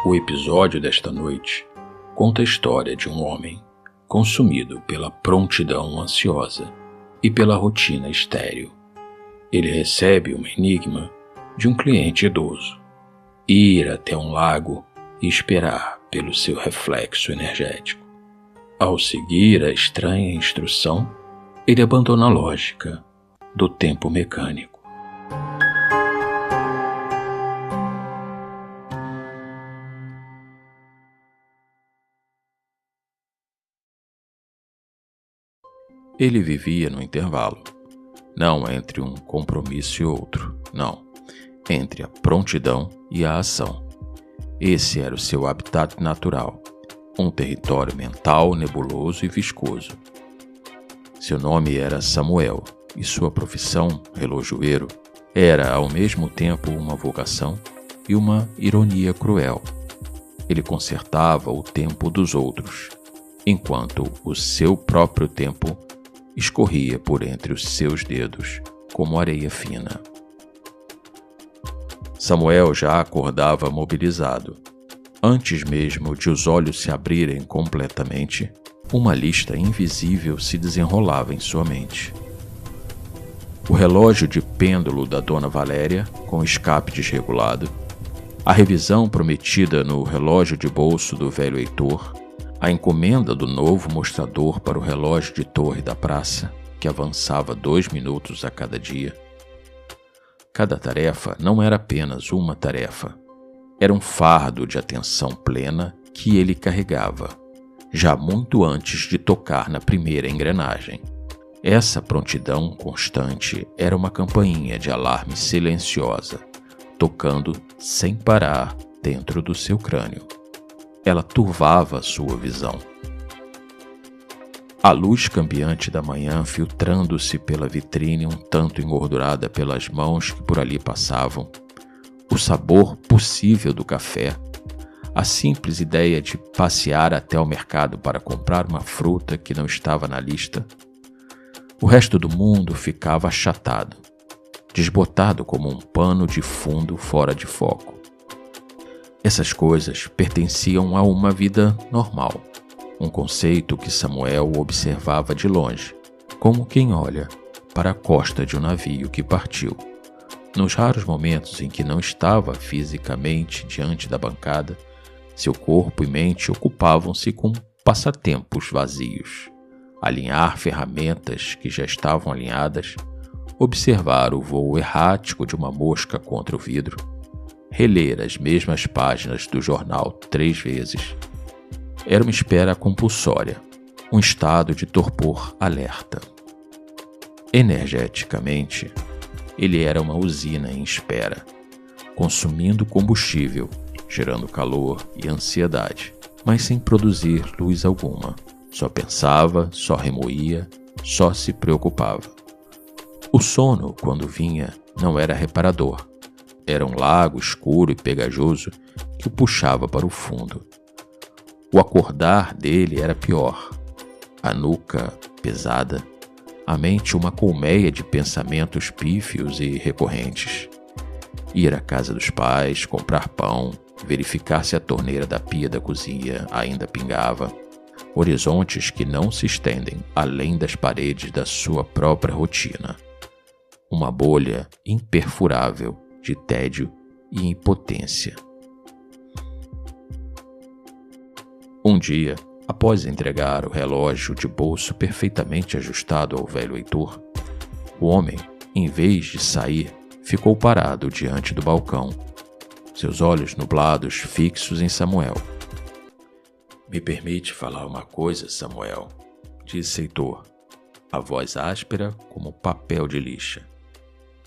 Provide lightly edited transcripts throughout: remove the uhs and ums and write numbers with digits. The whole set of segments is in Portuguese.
O episódio desta noite conta a história de um homem consumido pela prontidão ansiosa e pela rotina estéril. Ele recebe um enigma de um cliente idoso: ir até um lago e esperar pelo seu reflexo energético. Ao seguir a estranha instrução, ele abandona a lógica do tempo mecânico. Ele vivia no intervalo, não entre um compromisso e outro, não, entre a prontidão e a ação. Esse era o seu habitat natural, um território mental nebuloso e viscoso. Seu nome era Samuel e sua profissão, relojoeiro, era ao mesmo tempo uma vocação e uma ironia cruel. Ele consertava o tempo dos outros, enquanto o seu próprio tempo escorria por entre os seus dedos como areia fina. Samuel já acordava mobilizado. Antes mesmo de os olhos se abrirem completamente, uma lista invisível se desenrolava em sua mente. O relógio de pêndulo da Dona Valéria, com escape desregulado, a revisão prometida no relógio de bolso do velho Heitor, a encomenda do novo mostrador para o relógio de torre da praça, que avançava 2 minutos a cada dia. Cada tarefa não era apenas uma tarefa. Era um fardo de atenção plena que ele carregava, já muito antes de tocar na primeira engrenagem. Essa prontidão constante era uma campainha de alarme silenciosa, tocando sem parar dentro do seu crânio. Ela turvava sua visão. A luz cambiante da manhã, filtrando-se pela vitrine um tanto engordurada pelas mãos que por ali passavam, o sabor possível do café, a simples ideia de passear até o mercado para comprar uma fruta que não estava na lista, o resto do mundo ficava achatado, desbotado como um pano de fundo fora de foco. Essas coisas pertenciam a uma vida normal, um conceito que Samuel observava de longe, como quem olha para a costa de um navio que partiu. Nos raros momentos em que não estava fisicamente diante da bancada, seu corpo e mente ocupavam-se com passatempos vazios. Alinhar ferramentas que já estavam alinhadas, observar o voo errático de uma mosca contra o vidro, reler as mesmas páginas do jornal 3 vezes. Era uma espera compulsória, um estado de torpor alerta. Energeticamente, ele era uma usina em espera, consumindo combustível, gerando calor e ansiedade, mas sem produzir luz alguma. Só pensava, só remoía, só se preocupava. O sono, quando vinha, não era reparador. Era um lago escuro e pegajoso que o puxava para o fundo. O acordar dele era pior. A nuca pesada, a mente uma colmeia de pensamentos pífios e recorrentes. Ir à casa dos pais, comprar pão, verificar se a torneira da pia da cozinha ainda pingava. Horizontes que não se estendem além das paredes da sua própria rotina. Uma bolha imperfurável de tédio e impotência. Um dia, após entregar o relógio de bolso perfeitamente ajustado ao velho Heitor, o homem, em vez de sair, ficou parado diante do balcão, seus olhos nublados fixos em Samuel. "Me permite falar uma coisa, Samuel?", disse Heitor, a voz áspera como papel de lixa.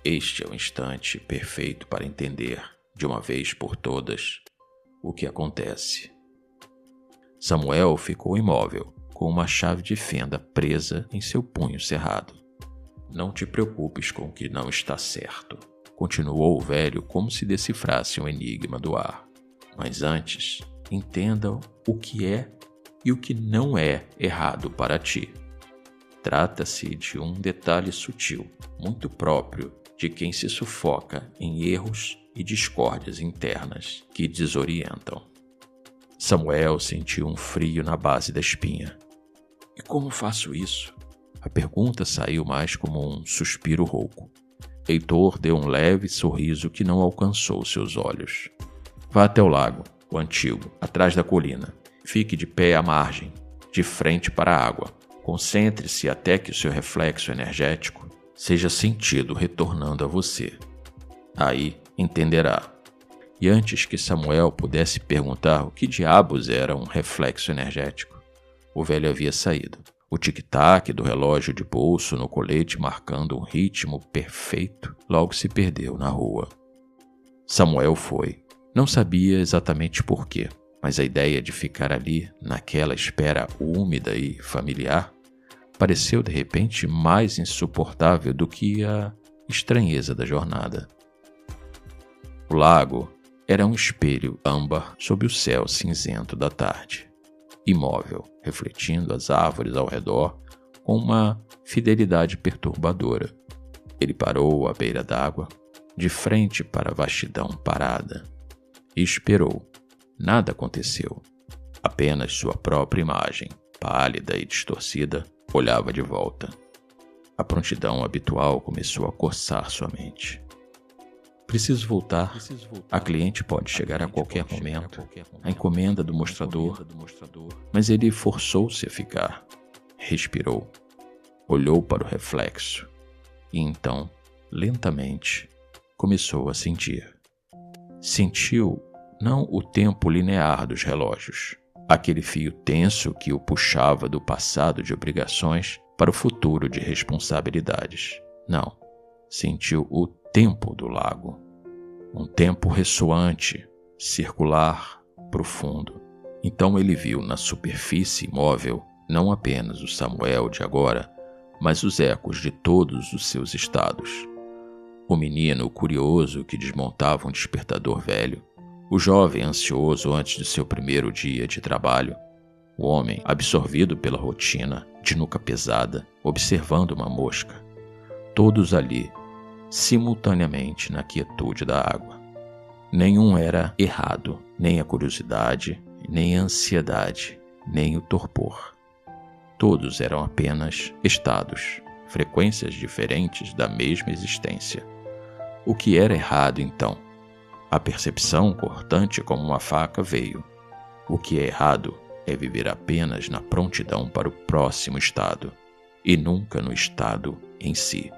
"Este é o instante perfeito para entender, de uma vez por todas, o que acontece." Samuel ficou imóvel, com uma chave de fenda presa em seu punho cerrado. "Não te preocupes com o que não está certo", continuou o velho como se decifrasse um enigma do ar. "Mas antes, entendam o que é e o que não é errado para ti. Trata-se de um detalhe sutil, muito próprio de quem se sufoca em erros e discórdias internas que desorientam. Samuel sentiu um frio na base da espinha. E como faço isso? A pergunta saiu mais como um suspiro rouco. Heitor deu um leve sorriso que não alcançou seus olhos. Vá até o lago, o antigo, atrás da colina. Fique de pé à margem, de frente para a água. Concentre-se até que o seu reflexo energético seja sentido retornando a você. Aí entenderá. E antes que Samuel pudesse perguntar o que diabos era um reflexo energético, o velho havia saído. O tic-tac do relógio de bolso no colete marcando um ritmo perfeito logo se perdeu na rua. Samuel foi. Não sabia exatamente por quê, mas a ideia de ficar ali, naquela espera úmida e familiar, pareceu de repente mais insuportável do que a estranheza da jornada. O lago era um espelho âmbar sob o céu cinzento da tarde, imóvel, refletindo as árvores ao redor com uma fidelidade perturbadora. Ele parou à beira d'água, de frente para a vastidão parada, e esperou. Nada aconteceu. Apenas sua própria imagem, pálida e distorcida, olhava de volta. A prontidão habitual começou a coçar sua mente. Preciso voltar. A cliente pode chegar a qualquer momento. A encomenda do mostrador. Mas ele forçou-se a ficar. Respirou. Olhou para o reflexo. E então, lentamente, começou a sentir. Sentiu não o tempo linear dos relógios, aquele fio tenso que o puxava do passado de obrigações para o futuro de responsabilidades. Não. Sentiu o tempo do lago. Um tempo ressoante, circular, profundo. Então ele viu na superfície imóvel não apenas o Samuel de agora, mas os ecos de todos os seus estados. O menino curioso que desmontava um despertador velho, o jovem ansioso antes de seu primeiro dia de trabalho, o homem absorvido pela rotina, de nuca pesada, observando uma mosca. Todos ali, simultaneamente na quietude da água. Nenhum era errado, nem a curiosidade, nem a ansiedade, nem o torpor. Todos eram apenas estados, frequências diferentes da mesma existência. O que era errado, então? A percepção cortante como uma faca veio. O que é errado é viver apenas na prontidão para o próximo estado, e nunca no estado em si.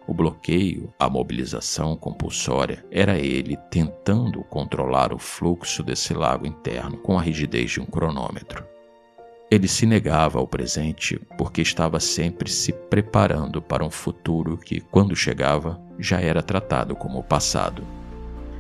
O bloqueio, a mobilização compulsória, era ele tentando controlar o fluxo desse lago interno com a rigidez de um cronômetro. Ele se negava ao presente porque estava sempre se preparando para um futuro que, quando chegava, já era tratado como passado.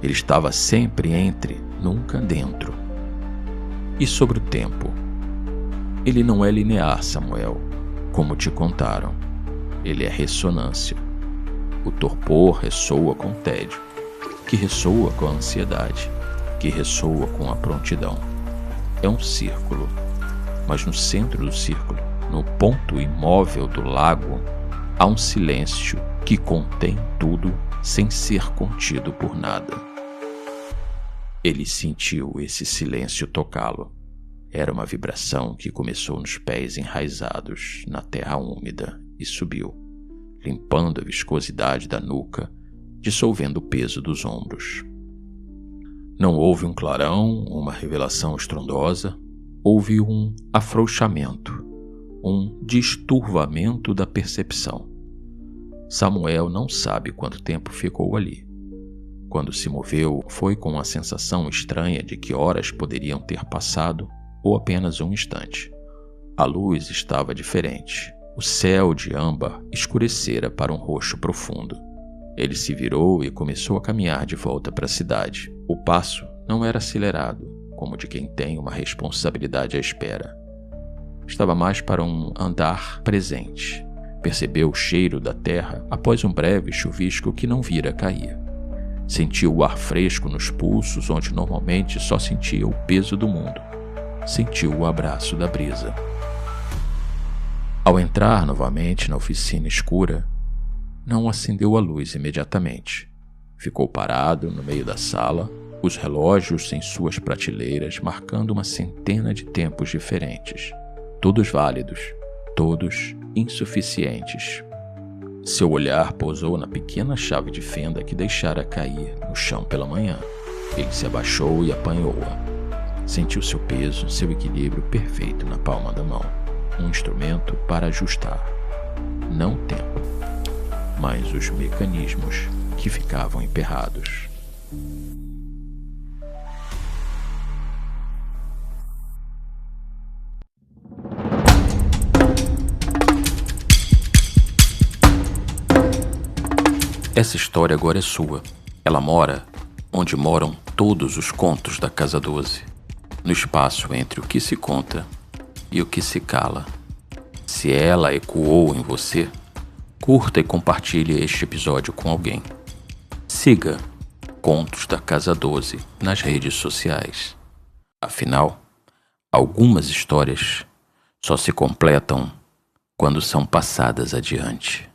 Ele estava sempre entre, nunca dentro. E sobre o tempo? Ele não é linear, Samuel, como te contaram. Ele é ressonância. O torpor ressoa com o tédio, que ressoa com a ansiedade, que ressoa com a prontidão. É um círculo, mas no centro do círculo, no ponto imóvel do lago, há um silêncio que contém tudo sem ser contido por nada. Ele sentiu esse silêncio tocá-lo. Era uma vibração que começou nos pés enraizados na terra úmida e subiu, limpando a viscosidade da nuca, dissolvendo o peso dos ombros. Não houve um clarão, uma revelação estrondosa, houve um afrouxamento, um desturvamento da percepção. Samuel não sabe quanto tempo ficou ali. Quando se moveu, foi com a sensação estranha de que horas poderiam ter passado ou apenas um instante. A luz estava diferente. O céu de âmbar escurecera para um roxo profundo. Ele se virou e começou a caminhar de volta para a cidade. O passo não era acelerado, como de quem tem uma responsabilidade à espera. Estava mais para um andar presente. Percebeu o cheiro da terra após um breve chuvisco que não vira cair. Sentiu o ar fresco nos pulsos onde normalmente só sentia o peso do mundo. Sentiu o abraço da brisa. Ao entrar novamente na oficina escura, não acendeu a luz imediatamente. Ficou parado no meio da sala, os relógios em suas prateleiras marcando uma centena de tempos diferentes, todos válidos, todos insuficientes. Seu olhar pousou na pequena chave de fenda que deixara cair no chão pela manhã. Ele se abaixou e apanhou-a. Sentiu seu peso, seu equilíbrio perfeito na palma da mão. Um instrumento para ajustar, não o tempo, mas os mecanismos que ficavam emperrados. Essa história agora é sua. Ela mora onde moram todos os contos da Casa 12, no espaço entre o que se conta e o que se cala. Se ela ecoou em você, curta e compartilhe este episódio com alguém. Siga Contos da Casa 12 nas redes sociais. Afinal, algumas histórias só se completam quando são passadas adiante.